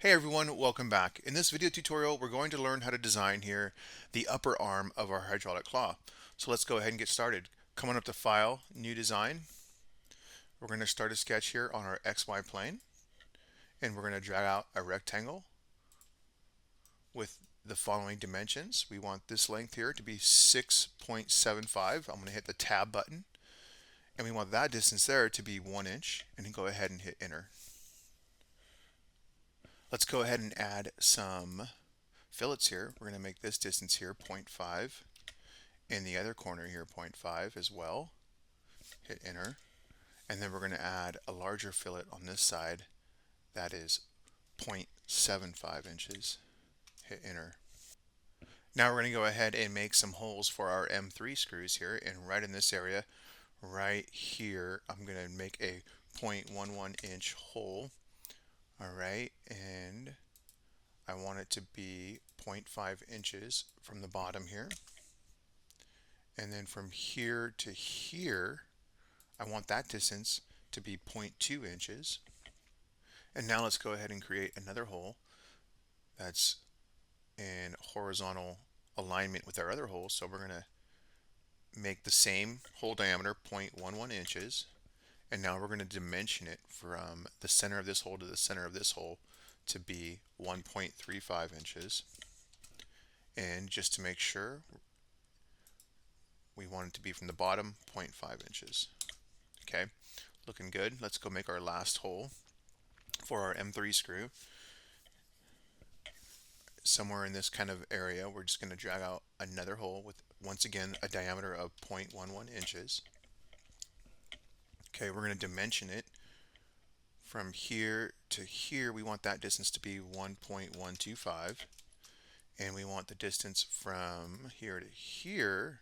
Hey everyone, welcome back. In this video tutorial, we're going to learn how to design here the upper arm of our hydraulic claw. So let's go ahead and get started. Come on up to File, New Design. We're going to start a sketch here on our XY plane, and we're going to drag out a rectangle with the following dimensions. We want this length here to be 6.75. I'm going to hit the Tab button, and we want that distance there to be 1 inch, and then go ahead and hit Enter. Let's go ahead and add some fillets here. We're going to make this distance here 0.5. In the other corner here 0.5 as well. Hit enter. And then we're going to add a larger fillet on this side that is 0.75 inches. Hit enter. Now we're going to go ahead and make some holes for our M3 screws here, and right in this area right here I'm going to make a 0.11 inch hole. Alright, and I want it to be 0.5 inches from the bottom here. And then from here to here, I want that distance to be 0.2 inches. And now let's go ahead and create another hole that's in horizontal alignment with our other hole. So we're going to make the same hole diameter, 0.11 inches. And now we're going to dimension it from the center of this hole to the center of this hole to be 1.35 inches. And just to make sure, we want it to be from the bottom 0.5 inches. Okay, looking good. Let's go make our last hole for our M3 screw. Somewhere in this kind of area, we're just going to drag out another hole with, once again, a diameter of 0.11 inches. Okay, we're going to dimension it from here to here. We want that distance to be 1.125, and we want the distance from here to here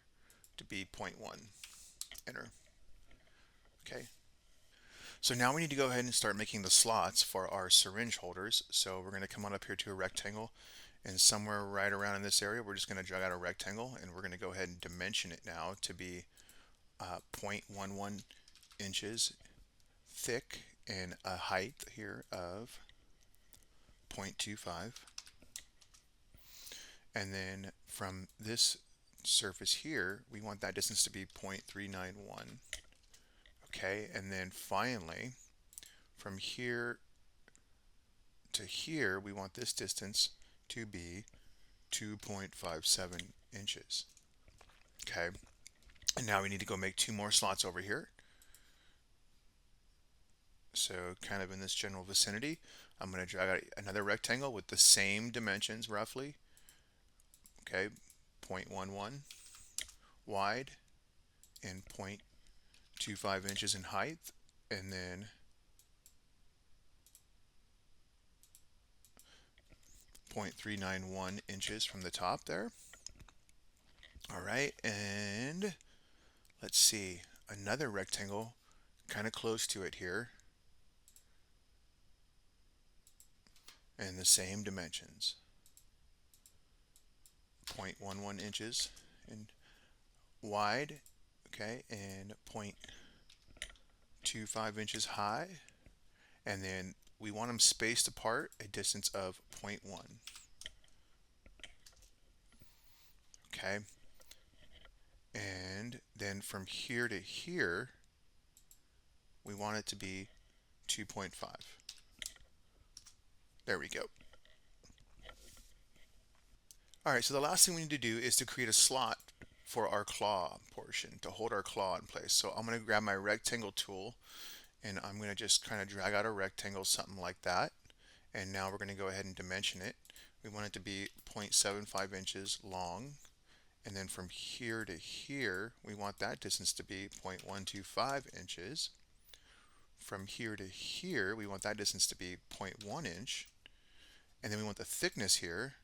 to be 0.1. Enter. Okay, so now we need to go ahead and start making the slots for our syringe holders. So we're going to come on up here to a rectangle, and somewhere right around in this area we're just going to drag out a rectangle, and we're going to go ahead and dimension it now to be 0.11 inches thick and a height here of 0.25. And then from this surface here we want that distance to be 0.391. Okay, and then finally from here to here we want this distance to be 2.57 inches. Okay, and now we need to go make two more slots over here. So kind of in this general vicinity, I'm going to drag out another rectangle with the same dimensions roughly. Okay, 0.11 wide and 0.25 inches in height, and then 0.391 inches from the top there. All right, and let's see, another rectangle kind of close to it here, and the same dimensions, 0.11 inches in wide, okay, and 0.25 inches high, and then we want them spaced apart a distance of 0.1. Okay, and then from here to here we want it to be 2.5. There we go. Alright, so the last thing we need to do is to create a slot for our claw portion to hold our claw in place. So I'm going to grab my rectangle tool, and I'm going to just kind of drag out a rectangle, something like that. And now we're going to go ahead and dimension it. We want it to be 0.75 inches long, and then from here to here we want that distance to be 0.125 inches. From here to here we want that distance to be 0.1 inch, and then we want the thickness here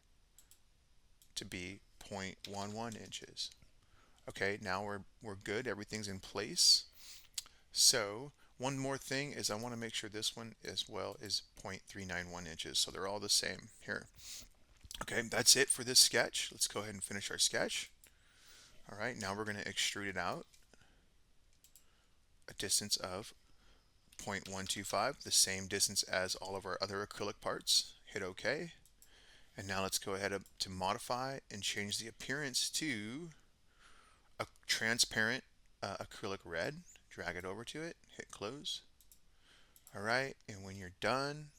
to be 0.11 inches. Okay, now we're good, everything's in place. So one more thing is I want to make sure this one as well is 0.391 inches, so they're all the same here. Okay, that's it for this sketch. Let's go ahead and finish our sketch. All right, now we're going to extrude it out a distance of 0.125, the same distance as all of our other acrylic parts. hit OK. And now let's go ahead to modify and change the appearance to a transparent acrylic red. Drag it over to it, hit close. Alright, and when you're done,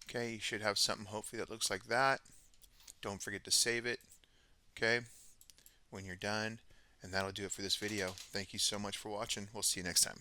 okay, you should have something hopefully that looks like that. Don't forget to save it, okay, when you're done. And that'll do it for this video. Thank you so much for watching. We'll see you next time.